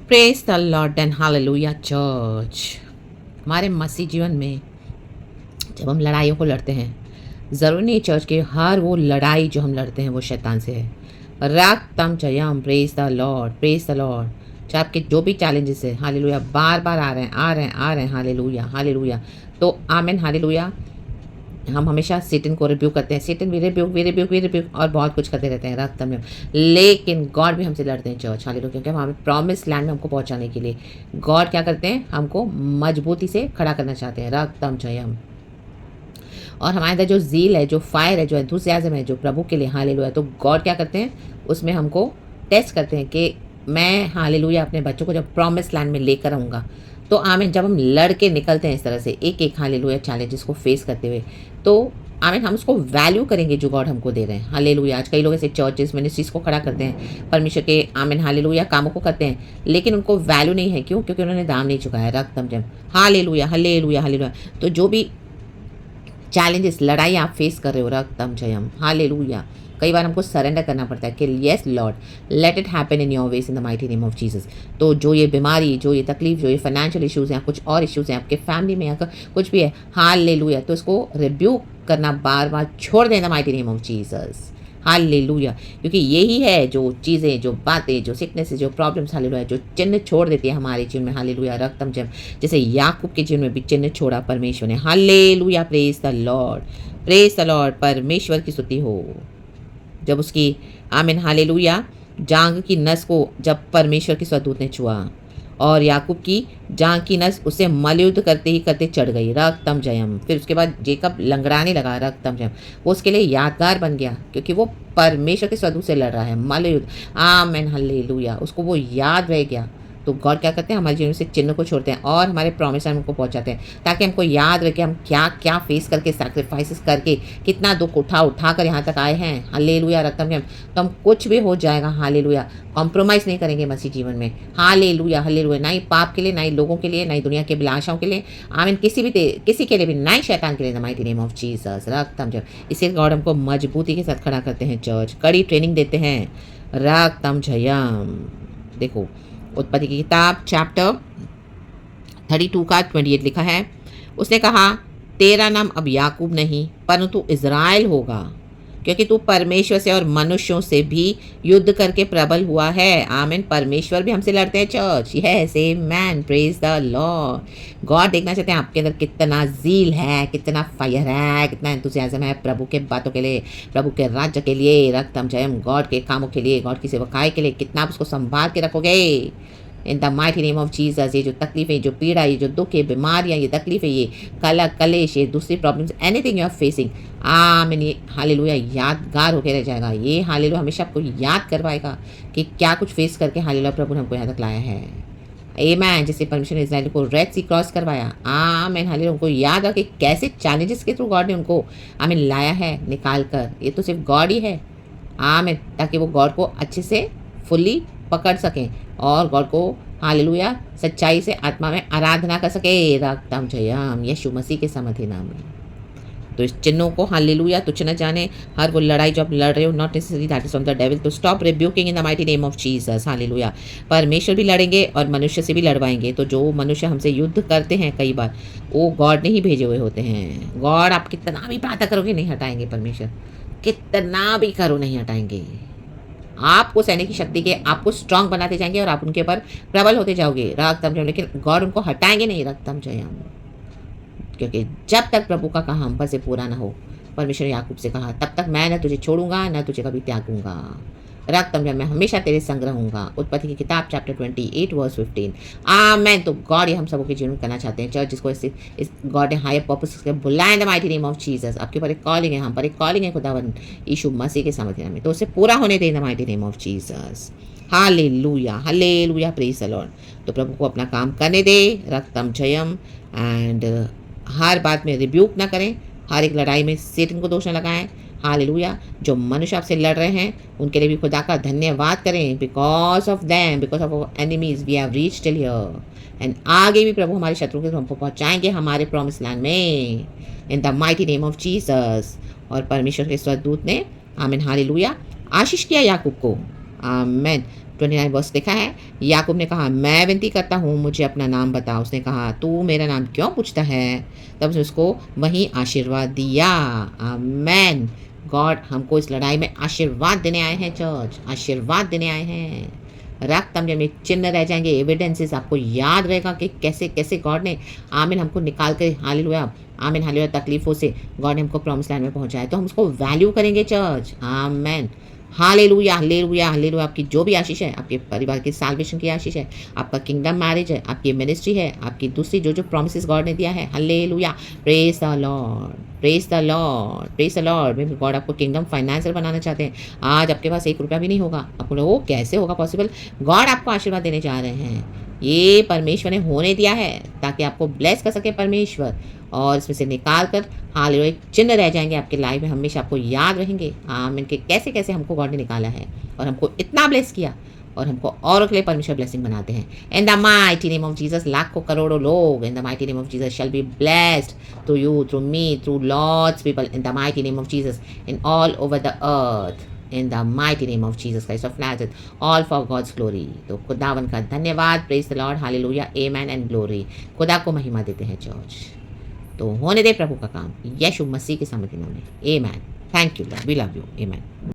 Praise the Lord and hallelujah church. हमारे मसीह जीवन में जब हम लड़ाइयों को लड़ते हैं, ज़रूरी नहीं चर्च की हर वो लड़ाई जो हम लड़ते हैं वो शैतान से है। रक्तम जयम, praise the lord, praise the lord. चाहे आपके जो भी चैलेंजेस है, हालेलुया, बार बार आ रहे हैं, आ रहे हैं, आ रहे हैं, हालेलुया, हालेलुया। तो आमेन, हालेलुया। हम हमेशा सेटन को रिब्यूक करते हैं, सेटन भी रिब्यूक, भी रिब्यूक, भी रिब्यूक, और बहुत कुछ करते रहते हैं रक्त में। लेकिन गॉड भी हमसे लड़ते हैं चर्च, हालेलुया, क्योंकि हमें प्रॉमिस लैंड में हमको पहुंचाने के लिए गॉड क्या करते हैं, हमको मजबूती से खड़ा करना चाहते हैं। रक्तम जयम। और हमारे अंदर जो ज़ील है, जो फायर है, जो एंथुसियाज्म है, जो प्रभु के लिए, हालेलुया, तो गॉड क्या करते हैं, उसमें हमको टेस्ट करते हैं कि मैं, हालेलुया, अपने बच्चों को जब प्रॉमिस लैंड में लेकर आऊँगा, तो आमीन, जब हम लड़ के निकलते हैं इस तरह से एक एक, हालेलुया, चैलेंजेस को फेस करते हुए, तो आमीन, हम उसको वैल्यू करेंगे जो गॉड हमको दे रहे हैं। हालेलुया। आज कई लोग ऐसे चर्चेस मिनिस्ट्रीज को खड़ा करते हैं, परमेश्वर के आमीन, हालेलुया, कामों को करते हैं, लेकिन उनको वैल्यू नहीं है। क्यों? क्योंकि उन्होंने दाम नहीं चुकाया। रक्तम जम, हालेलुया, हालेलुया, हालेलुया। तो जो भी चैलेंजेस, लड़ाई आप फेस कर रहे हो, रक्तम जयम, हालेलुया, कई बार हमको सरेंडर करना पड़ता है कि yes Lord, let it happen in your ways in the mighty name of Jesus. तो जो ये बीमारी, जो ये तकलीफ, जो ये फाइनेंशियल इश्यूज़ हैं, कुछ और इश्यूज़ हैं आपके फैमिली में, या कुछ भी है, हालेलुया, तो इसको रिब्यूक करना बार बार छोड़ दें इन the mighty name of Jesus. Hallelujah. क्योंकि यही है जो चीज़ें, जो बातें, जो सिकनेस, जो प्रॉब्लम्स, हालेलुया, जो चिन्ह छोड़ देती है हमारे जीवन में, हालेलुया, रक्तम जम, जैसे याकूब के जीवन में भी चिन्ह छोड़ा परमेश्वर ने। Hallelujah, praise the lord, praise the Lord, परमेश्वर की स्तुति हो। जब उसकी आमीन, हालेलुया, जांग की नस को जब परमेश्वर के स्वदूत ने छुआ, और याकूब की जांग की नस उससे मलयुद्ध करते ही करते चढ़ गई। रक्तम जयम। फिर उसके बाद जेकब लंगड़ाने लगा, रक्तम जयम, वो उसके लिए यादगार बन गया, क्योंकि वो परमेश्वर के स्वदूत से लड़ रहा है, मलयुद्ध। आमीन, हालेलुया, उसको वो याद रह गया। तो गॉड क्या करते हैं, हमारे जीवन से चिन्ह को छोड़ते हैं और हमारे प्रॉमिस हमको पहुंचाते हैं, ताकि हमको याद रखे हम क्या क्या फेस करके, सैक्रिफाइसेस करके, कितना दुख उठा उठा कर यहाँ तक आए हैं। हालेलुया, रक्तम जयम। तो हम कुछ भी हो जाएगा, हालेलुया, कॉम्प्रोमाइज़ नहीं करेंगे मसीह जीवन में। हालेलुया, हालेलुया, ना ही पाप के लिए, ना ही लोगों के लिए, ना ही दुनिया की अभिलाषाओं के लिए, आमीन, किसी के लिए भी, ना ही शैतान के लिए, the mighty name of Jesus. रक्तम जयम। इससे गॉड हमको मजबूती के साथ खड़ा करते हैं चर्च, कड़ी ट्रेनिंग देते हैं। रक्तम जयम। देखो, उत्पत्ति की किताब चैप्टर 32 का 28 लिखा है, उसने कहा, तेरा नाम अब याकूब नहीं परंतु इज़राइल होगा, क्योंकि तू परमेश्वर से और मनुष्यों से भी युद्ध करके प्रबल हुआ है। आमीन। परमेश्वर भी हमसे लड़ते हैं church. Yes, amen, praise the Lord. God देखना चाहते हैं आपके अंदर कितना ज़ील है, कितना फायर है, कितना एंथुसियाज्म है प्रभु के बातों के लिए, प्रभु के राज्य के लिए, रक्तम जयम, गॉड के कामों के लिए, गॉड की सेवकाई के लिए, कितना आप उसको संभाल के रखोगे इन the mighty name of Jesus. ये जो तकलीफें, जो पीड़ा, ये जो दुख, ये बीमारियाँ, ये तकलीफें, ये कलेश, ये दूसरी problems, anything you are facing, आमीन, ये हालेलुया यादगार होकर रह जाएगा। ये हालेलुया हमेशा आपको याद करवाएगा कि क्या कुछ फेस करके हालेलुया प्रभु ने हमको यहाँ तक लाया है। आमीन। जैसे परमेश्वर ने इस्राएल को रेड सी क्रॉस करवाया, आमीन, हालेलुया, उनको याद रहा कि कैसे चैलेंजेस के थ्रू गॉड ने उनको आमीन लाया है निकाल कर। ये तो सिर्फ गॉड ही है, आमीन, ताकि वो गॉड को अच्छे से फुल्ली पकड़ सकें और गॉड को हालेलुया सच्चाई से आत्मा में आराधना कर सके। रक्तम जयम, यीशु मसीह के समर्थी नाम में। तो इस चिन्हों को, हालेलुया, तुच्छ न जाने, हर वो लड़ाई जो आप लड़ रहे हो, not necessary that is from the devil, तो stop rebuking in the mighty name of Jesus. Hallelujah. परमेश्वर भी लड़ेंगे और मनुष्य से भी लड़वाएंगे। तो जो मनुष्य हमसे युद्ध करते हैं कई बार, वो गॉड ने ही भेजे हुए होते हैं। गॉड आप कितना भी प्रार्थना करोगे नहीं हटाएंगे, परमेश्वर कितना भी करो नहीं हटाएंगे। आपको सहने की शक्ति के, आपको स्ट्रांग बनाते जाएंगे और आप उनके ऊपर प्रबल होते जाओगे। रक्तम जयम। लेकिन गॉड उनको हटाएंगे नहीं, रक्तम जयम, क्योंकि जब तक प्रभु का काम हम पर से पूरा ना हो, परमेश्वर ने याकूब से कहा, तब तक मैं न तुझे छोड़ूंगा, न तुझे कभी त्यागूंगा। रक्तम जयम, मैं हमेशा तेरे संग रहूंगा। उत्पत्ति की किताब चैप्टर 28 वर्स 15। आमेन। तो गॉड ये हम सबों के जीवन में करना चाहते हैं चर्च, जिसको इस गॉड ने हायर पर्पस के बुलाया the mighty name of Jesus. आपके ऊपर एक कॉलिंग है, हम पर एक कॉलिंग है खुदावन यीशु मसीह के सामर्थ्य नाम में, तो उसे पूरा होने दें the mighty name of Jesus. Hallelujah, hallelujah, praise the Lord. तो प्रभु को अपना काम करने दे, रक्तम जयम, एंड हर बात में रिब्यूक ना करें, हर एक लड़ाई में सेटन को दोष न लगाएं। हालेलुया। जो मनुष्य आपसे लड़ रहे हैं उनके लिए भी खुदा का धन्यवाद करें, because of them, because of our enemies we have reached till here, and आगे भी प्रभु हमारे शत्रु के हमको पहुंचाएंगे हमारे प्रॉमिस लैंड में, इन the mighty name of Jesus. और परमेश्वर के स्वर्गदूत ने आमीन, हालेलुया, आशीष किया याकूब को, आमीन, 29 वर्स लिखा है, याकूब ने कहा, मैं विनती करता हूँ मुझे अपना नाम बता। उसने कहा, तू मेरा नाम क्यों पूछता है? तब उसने उसको वहीं आशीर्वाद दिया। आमेन। गॉड हमको इस लड़ाई में आशीर्वाद देने आए हैं चर्च, आशीर्वाद देने आए हैं। रक्त में चिन्ह रह जाएंगे, एविडेंसेस आपको याद रहेगा कि कैसे कैसे गॉड ने आमीन हमको निकाल कर हालेलुया आमीन हालेलुया तकलीफों से गॉड ने हमको प्रॉमिस लैंड में पहुंचाया। तो हम उसको वैल्यू करेंगे church. Amen. Hallelujah hallelujah hallelujah. आपकी जो भी आशीष है, आपके परिवार की साल्वेशन की आशीष है, आपका किंगडम मैरिज है, आपकी मिनिस्ट्री है, आपकी दूसरी जो जो प्रॉमिसेस गॉड ने दिया है, hallelujah. Praise the lord, praise the lord, praise the Lord. God आपको किंगडम फाइनेंसर बनाना चाहते हैं। आज आपके पास 1 रुपया भी नहीं होगा। आपको बोले वो कैसे होगा पॉसिबल? गॉड आपको आशीर्वाद देने जा रहे हैं। ये परमेश्वर ने होने दिया है ताकि आपको ब्लेस कर सके परमेश्वर, और इसमें से निकाल कर हालेलुया चिन्ह रह जाएंगे आपके लाइफ में, हमेशा आपको याद रहेंगे। आमीन के कैसे कैसे हमको गॉड ने निकाला है और हमको इतना ब्लेस किया, और हमको औरों के लिए परमेश्वर ब्लेसिंग बनाते हैं। In the mighty name of Jesus, लाखों करोड़ों लोग in the mighty name of Jesus shall be blessed through you, through me, through lord's people in the mighty name of Jesus, in all over the earth, in the mighty name of Jesus Christ of Nazareth, all for God's glory। तो खुदावन का धन्यवाद, praise the Lord, hallelujah, amen and glory. खुदा को महिमा देते हैं church. तो होने दे प्रभु का काम यीशु मसीह के सामर्थ्य नाम में। Amen. Thank you lord, we love you. Amen.